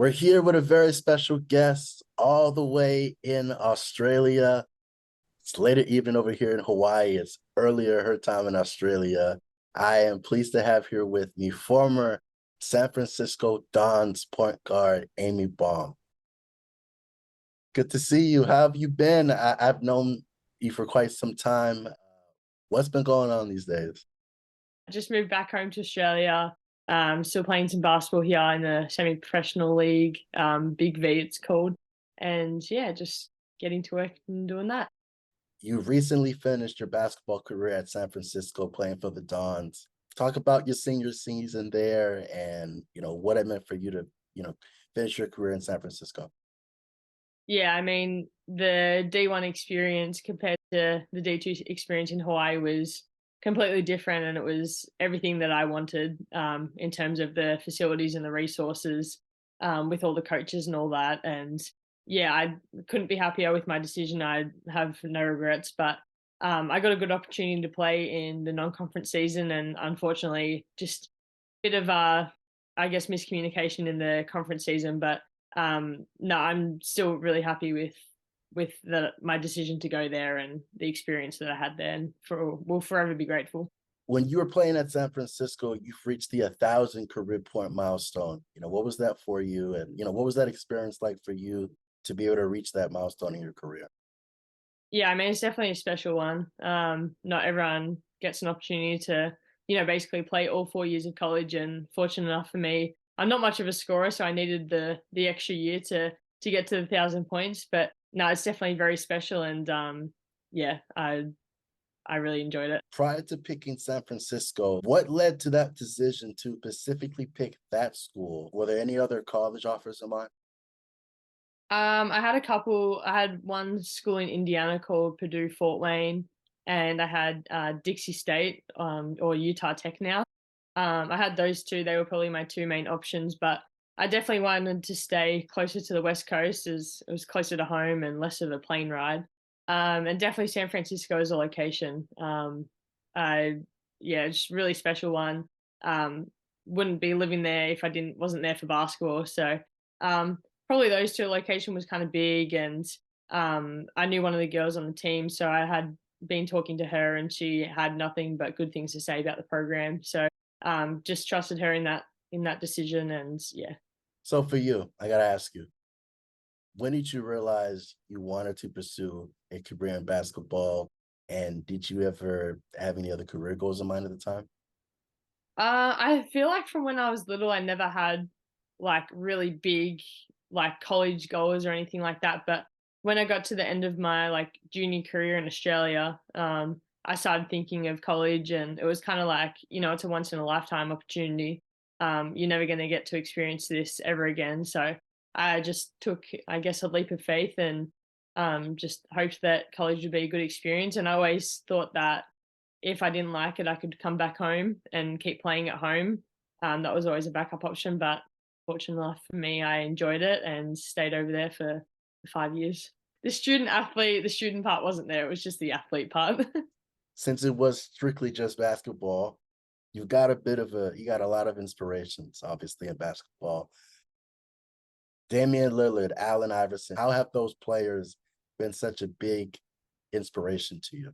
We're here with a very special guest all the way in Australia. It's later evening over here in Hawaii. It's earlier her time in Australia. I am pleased to have here with me former San Francisco Dons point guard Amy Baum. Good to see you. How have you been? I've known you for quite some time. What's been going on these days? I just moved back home to Australia. Still playing some basketball here in the semi-professional league, Big V it's called. And yeah, just getting to work and doing that. You recently finished your basketball career at San Francisco playing for the Dons. Talk about your senior season there and, what it meant for you to, finish your career in San Francisco. Yeah, I mean, the D1 experience compared to the D2 experience in Hawaii was completely different, and it was everything that I wanted in terms of the facilities and the resources, with all the coaches and all that. And yeah, I couldn't be happier with my decision. I have no regrets, but I got a good opportunity to play in the non-conference season, and unfortunately, just a bit of I guess miscommunication in the conference season. But no, I'm still really happy with my decision to go there and the experience that I had there, and will forever be grateful. When you were playing at San Francisco, you've reached the 1,000 career point milestone. What was that for you? And, what was that experience like for you to be able to reach that milestone in your career? Yeah, I mean, it's definitely a special one. Not everyone gets an opportunity to, basically play all 4 years of college. And fortunate enough for me, I'm not much of a scorer, so I needed the extra year to get to the 1,000 points. But no, it's definitely very special, and yeah, I really enjoyed it. Prior to picking San Francisco, what led to that decision to specifically pick that school? Were there any other college offers in mind? I had a couple. I had one school in Indiana called Purdue Fort Wayne, and I had Dixie State, or Utah Tech now. I had those two. They were probably my two main options, but I definitely wanted to stay closer to the West Coast, as it was closer to home and less of a plane ride. And definitely San Francisco as a location. I Yeah, it's really special one. Wouldn't be living there if I didn't wasn't there for basketball. So probably those two. Location was kind of big, and I knew one of the girls on the team, so I had been talking to her, and she had nothing but good things to say about the program. So just trusted her in that decision, and yeah. So for you, I got to ask you, when did you realize you wanted to pursue a career in basketball? And did you ever have any other career goals in mind at the time? I feel like from when I was little, I never had like really big like college goals or anything like that. But when I got to the end of my like junior career in Australia, I started thinking of college, and it was kind of like, it's a once in a lifetime opportunity. You're never going to get to experience this ever again. So I just took, I guess, a leap of faith, and just hoped that college would be a good experience. And I always thought that if I didn't like it, I could come back home and keep playing at home. That was always a backup option, but fortunate enough for me, I enjoyed it and stayed over there for 5 years. The student part wasn't there. It was just the athlete part. Since it was strictly just basketball, you got a lot of inspirations, obviously, in basketball. Damian Lillard, Allen Iverson, how have those players been such a big inspiration to you?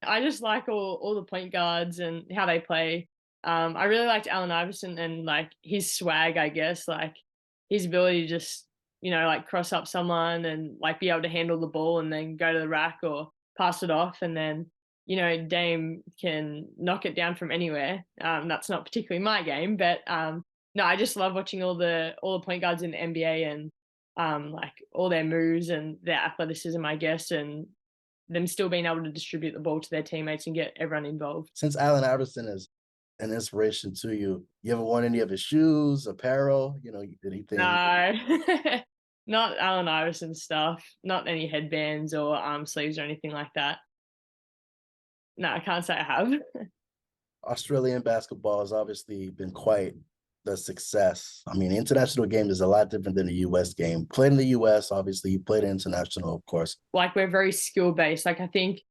I just like all the point guards and how they play. I really liked Allen Iverson and like his swag, I guess, like his ability to just, like cross up someone and like be able to handle the ball and then go to the rack or pass it off. And then, Dame can knock it down from anywhere. That's not particularly my game, but no, I just love watching all the point guards in the NBA, and like all their moves and their athleticism, I guess, and them still being able to distribute the ball to their teammates and get everyone involved. Since Allen Iverson is an inspiration to you, you ever worn any of his shoes, apparel, anything? No, not Allen Iverson stuff, not any headbands or arm sleeves or anything like that. No, I can't say I have. Australian basketball has obviously been quite the success. I mean, the international game is a lot different than the US game. Played in the US, obviously, you played international, of course. Like, we're very skill based. Like, I think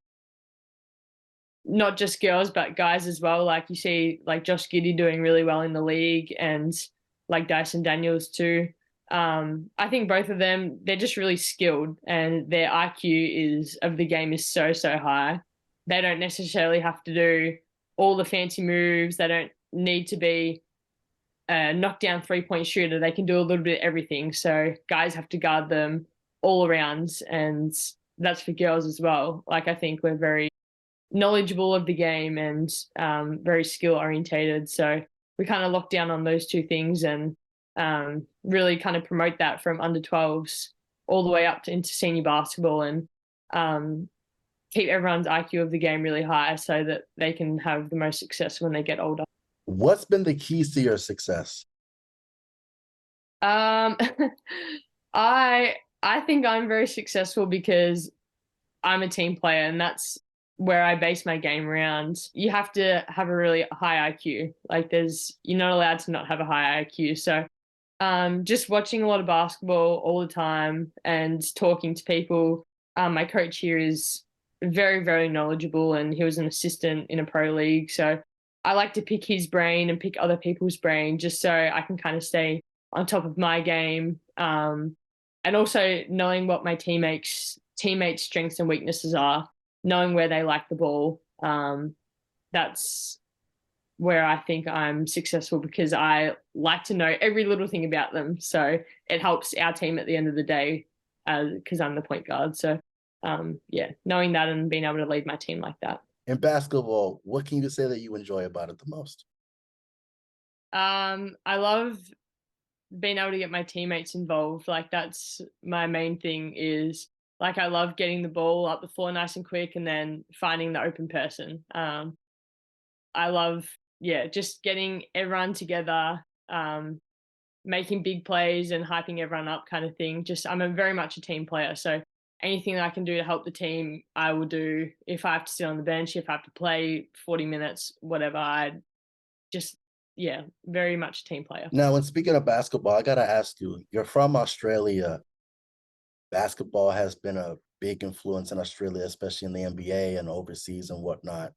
not just girls, but guys as well. Like, you see, like Josh Giddey doing really well in the league, and like Dyson Daniels too. I think both of them, they're just really skilled and their IQ is of the game is so, so high. They don't necessarily have to do all the fancy moves. They don't need to be a knockdown 3-point shooter. They can do a little bit of everything. So guys have to guard them all around. And that's for girls as well. Like I think we're very knowledgeable of the game and very skill orientated. So we kind of lock down on those two things and really kind of promote that from under 12s all the way up to into senior basketball and keep everyone's IQ of the game really high so that they can have the most success when they get older. What's been the keys to your success? Um, I think I'm very successful because I'm a team player, and that's where I base my game around. You have to have a really high IQ. Like you're not allowed to not have a high IQ. So just watching a lot of basketball all the time and talking to people. My coach here is very, very knowledgeable and he was an assistant in a pro league. So I like to pick his brain and pick other people's brain just so I can kind of stay on top of my game. And also knowing what my teammates' strengths and weaknesses are, knowing where they like the ball. That's where I think I'm successful because I like to know every little thing about them. So it helps our team at the end of the day because I'm the point guard. So yeah, knowing that and being able to lead my team like that. In basketball, what can you say that you enjoy about it the most? I love being able to get my teammates involved. Like that's my main thing is like I love getting the ball up the floor nice and quick and then finding the open person. I love, yeah, just getting everyone together, making big plays and hyping everyone up kind of thing. Just I'm very much a team player. So anything that I can do to help the team, I will do. If I have to sit on the bench, if I have to play 40 minutes, whatever, I just, yeah, very much a team player. Now, when speaking of basketball, I gotta ask you, you're from Australia. Basketball has been a big influence in Australia, especially in the NBA and overseas and whatnot.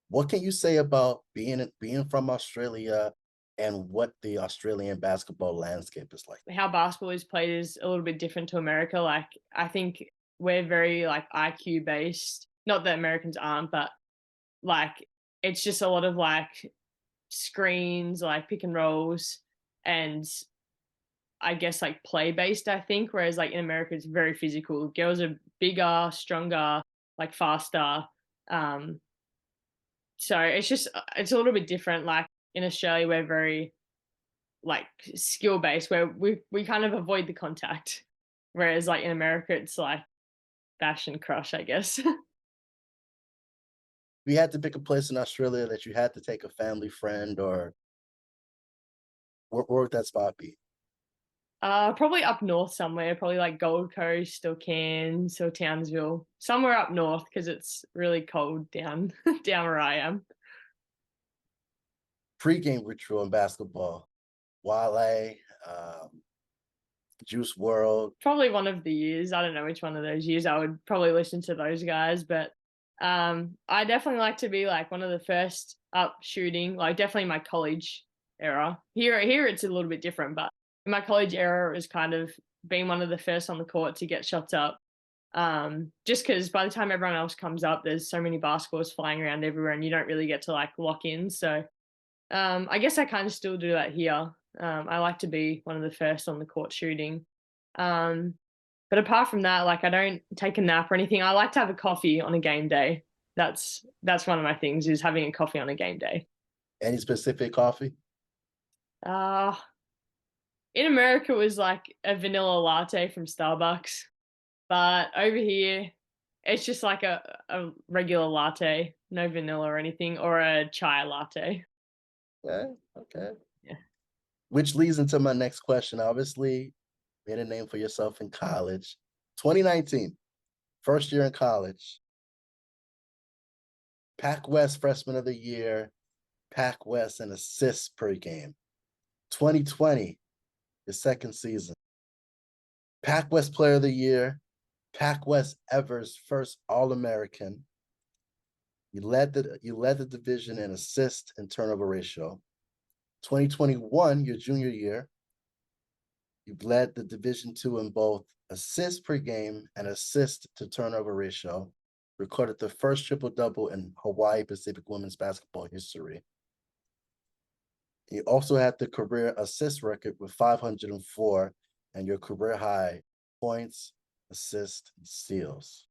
What can you say about being from Australia and what the Australian basketball landscape is like? How basketball is played is a little bit different to America. Like I think we're very like IQ based. Not that Americans aren't, but like it's just a lot of like screens, like pick and rolls, and I guess like play based, I think. Whereas like in America it's very physical. Girls are bigger, stronger, like faster. Um, so it's a little bit different. Like in Australia, we're very like skill based where we kind of avoid the contact. Whereas like in America it's like bash and crush, I guess. If you had to pick a place in Australia that you had to take a family friend, or where would that spot be? Probably up north somewhere, probably like Gold Coast or Cairns or Townsville. Somewhere up north because it's really cold down down where I am. Pre-game ritual in basketball. Wale, Juice World. Probably one of the years. I don't know which one of those years I would probably listen to those guys, but I definitely like to be like one of the first up shooting, like definitely my college era. Here it's a little bit different, but in my college era it was kind of being one of the first on the court to get shots up. Just because by the time everyone else comes up, there's so many basketballs flying around everywhere and you don't really get to like lock in. So I guess I kind of still do that here. I like to be one of the first on the court shooting. Um, but apart from that, like I don't take a nap or anything. I like to have a coffee on a game day. That's one of my things is having a coffee on a game day. Any specific coffee? Uh in America it was like a vanilla latte from Starbucks, but over here it's just like a regular latte, no vanilla or anything, or a chai latte. Okay, okay. Yeah. Which leads into my next question. Obviously, made a name for yourself in college. 2019, first year in college. Pac West Freshman of the Year, Pac West and assists per game. 2020, the second season. Pac West Player of the Year, Pac West Ever's first All-American. You led the division in assist and turnover ratio. 2021, your junior year, You've led the Division II in both assists per game and assist to turnover ratio, recorded the first triple-double in Hawaii Pacific women's basketball history. You also had the career assist record with 504 and your career high points, assists, and steals.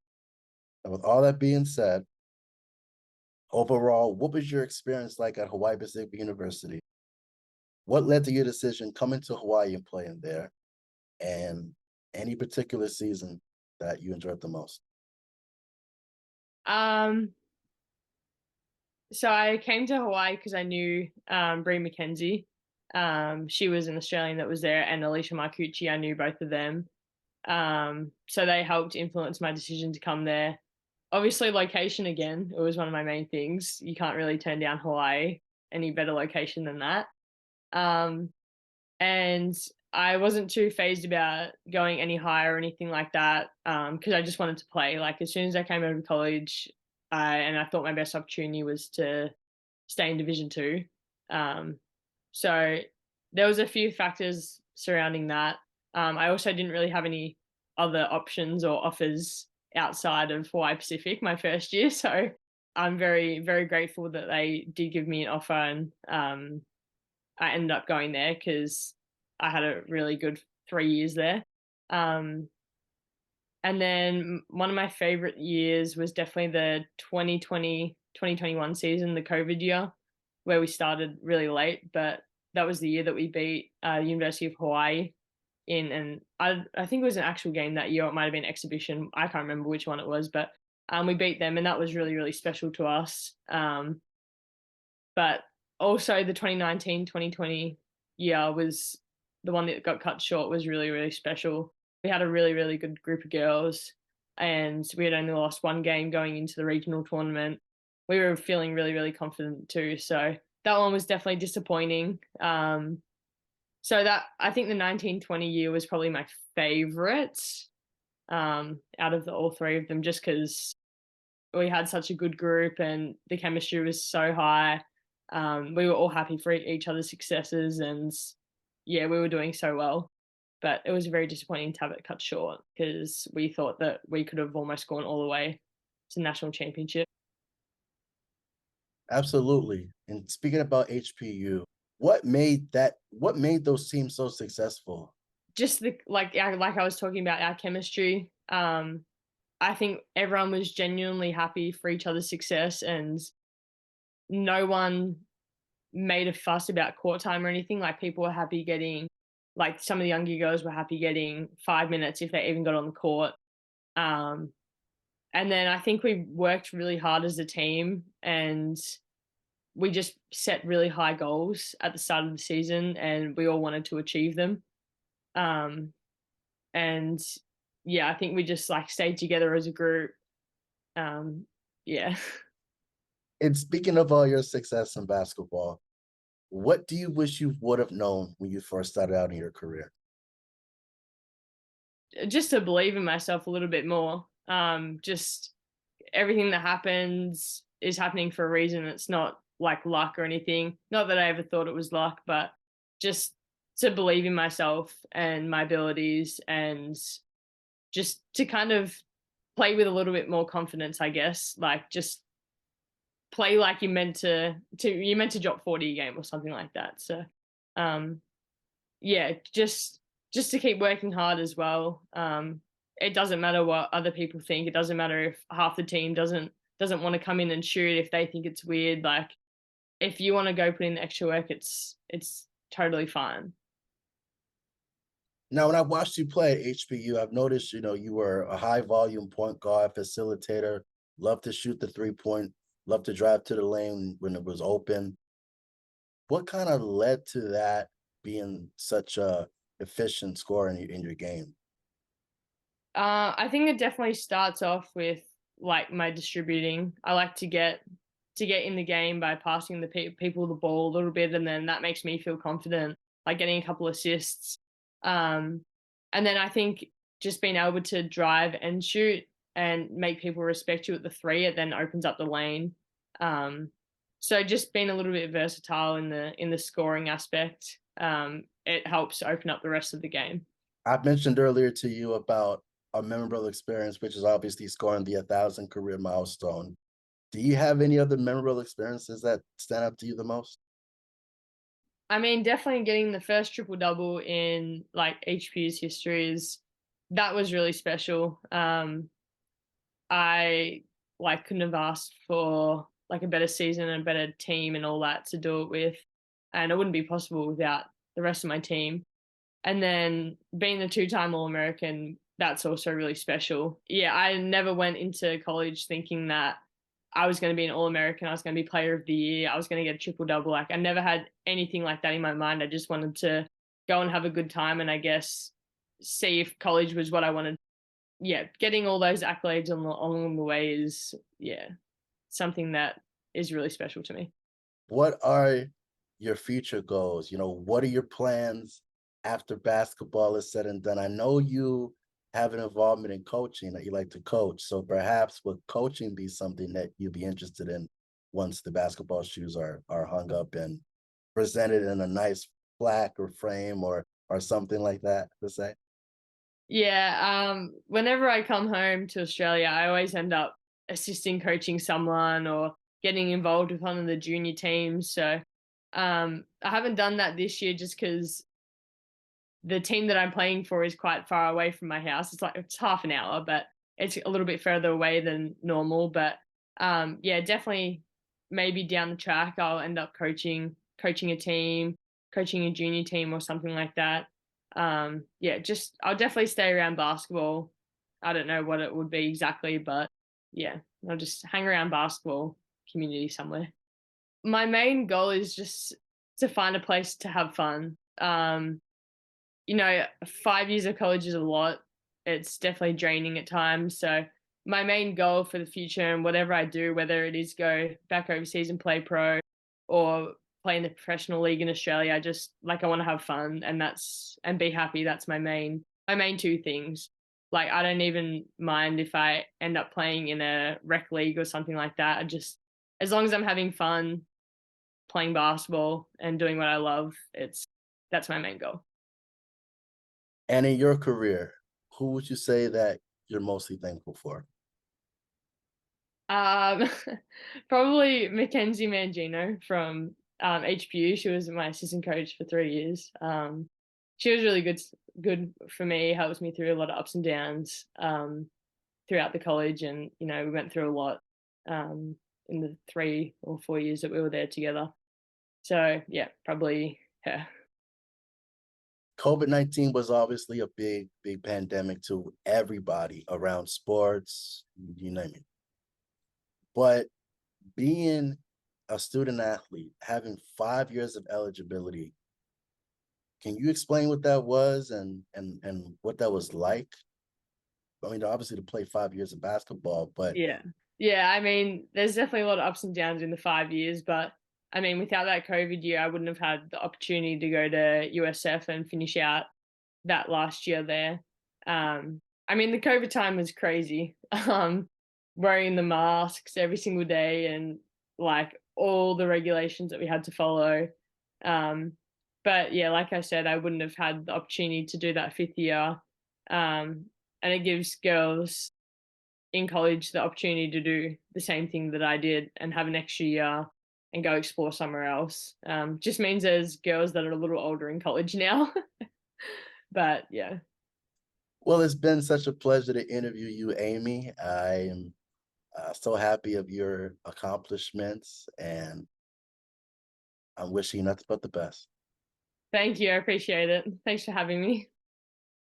And with all that being said, overall, what was your experience like at Hawaii Pacific University? What led to your decision coming to Hawaii and playing there? And any particular season that you enjoyed the most? Um, so I came to Hawaii because I knew Bree McKenzie. She was an Australian that was there, and Alicia Marcucci. I knew both of them. So they helped influence my decision to come there. Obviously, location again, it was one of my main things. You can't really turn down Hawaii, any better location than that. Um, and I wasn't too phased about going any higher or anything like that, because I just wanted to play. Like as soon as I came out of college, I thought my best opportunity was to stay in Division 2. Um, so there was a few factors surrounding that. I also didn't really have any other options or offers outside of Hawaii Pacific my first year, so I'm very very grateful that they did give me an offer, and I ended up going there because I had a really good 3 years there. Um, and then one of my favorite years was definitely the 2020-2021 season, the COVID year, where we started really late, but that was the year that we beat University of Hawaii in, and I think it was an actual game that year. It might have been exhibition. I can't remember which one it was, but we beat them, and that was really really special to us. But also the 2019-2020 year was the one that got cut short, was really, really special. We had a really, really good group of girls, and we had only lost one game going into the regional tournament. We were feeling really, really confident too. So that one was definitely disappointing. So that I think the 1920 year was probably my favorite out of all three of them, just because we had such a good group and the chemistry was so high. We were all happy for each other's successes, and yeah, we were doing so well. But it was very disappointing to have it cut short because we thought that we could have almost gone all the way to national championship. Absolutely. And speaking about HPU, what made those teams so successful? Just the like I was talking about our chemistry. I think everyone was genuinely happy for each other's success, and no one made a fuss about court time or anything. Like people were happy getting, like some of the younger girls were happy getting 5 minutes if they even got on the court. Um, and then I think we worked really hard as a team, and we just set really high goals at the start of the season, and we all wanted to achieve them. Um, and yeah, I think we just like stayed together as a group. Um, yeah. And speaking of all your success in basketball, what do you wish you would have known when you first started out in your career? Just to believe in myself a little bit more. Just everything that happens is happening for a reason. It's not like luck or anything. Not that I ever thought it was luck, but just to believe in myself and my abilities, and just to kind of play with a little bit more confidence, I guess. Like just play like you're meant to drop 40 a game or something like that. So um yeah, just to keep working hard as well. It doesn't matter what other people think. It doesn't matter if half the team doesn't want to come in and shoot if they think it's weird. Like if you want to go put in the extra work, it's totally fine. Now, when I watched you play at HBU, I've noticed, you were a high volume point guard, facilitator, love to shoot the 3 point, love to drive to the lane when it was open. What kind of led to that being such a efficient scorer in your game? I think it definitely starts off with like my distributing. I like to get in the game by passing the people the ball a little bit, and then that makes me feel confident, like getting a couple assists. Um, and then I think just being able to drive and shoot and make people respect you at the three, it then opens up the lane. Um, so just being a little bit versatile in the scoring aspect. it helps open up the rest of the game. I mentioned earlier to you about a memorable experience, which is obviously scoring the 1,000 career milestone. Do you have any other memorable experiences that stand out to you the most? I mean, definitely getting the first triple double in like HPU's history is that was really special. I like couldn't have asked for like a better season and a better team and all that to do it with, and it wouldn't be possible without the rest of my team. And then being the two-time All-American, that's also really special. Yeah, I never went into college thinking that I was going to be an All-American, I was going to be Player of the Year, I was going to get a triple double. Like I never had anything like that in my mind. I just wanted to go and have a good time, and I guess see if college was what I wanted. Yeah, getting all those accolades along the way is something that is really special to me. What are your future goals? What are your plans after basketball is said and done? I know you have an involvement in coaching, that you like to coach. So perhaps would coaching be something that you'd be interested in once the basketball shoes are hung up and presented in a nice plaque or frame or something like that to say? Yeah, whenever I come home to Australia, I always end up assisting coaching someone or getting involved with one of the junior teams. So I haven't done that this year just because the team that I'm playing for is quite far away from my house. It's half an hour, but it's a little bit further away than normal. But yeah, definitely maybe down the track I'll end up coaching a team, coaching a junior team or something like that. Yeah, just I'll definitely stay around basketball. I don't know what it would be exactly, but yeah, I'll just hang around basketball community somewhere. My main goal is just to find a place to have fun. 5 years of college is a lot. It's definitely draining at times. So my main goal for the future and whatever I do, whether it is go back overseas and play pro or play in the professional league in Australia, I want to have fun and be happy. That's my main two things. Like I don't even mind if I end up playing in a rec league or something like that. As long as I'm having fun playing basketball and doing what I love, that's my main goal. And in your career, who would you say that you're mostly thankful for? Um, Probably Mackenzie Mangino from HPU. She was my assistant coach for 3 years. She was really good for me. Helps me through a lot of ups and downs throughout the college, and we went through a lot in the 3 or 4 years that we were there together. So yeah, probably her. COVID-19 was obviously a big, big pandemic to everybody around sports, you name it. But being a student athlete, having 5 years of eligibility, can you explain what that was and what that was like? I mean, obviously to play 5 years of basketball, but Yeah. Yeah, I mean, there's definitely a lot of ups and downs in the 5 years, but I mean, without that COVID year, I wouldn't have had the opportunity to go to USF and finish out that last year there. I mean, the COVID time was crazy. Wearing the masks every single day and like all the regulations that we had to follow. Um, but yeah, like I said, I wouldn't have had the opportunity to do that fifth year. And it gives girls in college the opportunity to do the same thing that I did and have an extra year and go explore somewhere else. Just means there's girls that are a little older in college now. But yeah, well, it's been such a pleasure to interview you, Amy. I am so happy of your accomplishments, and I'm wishing you nothing but the best. thank you. I appreciate it. Thanks for having me.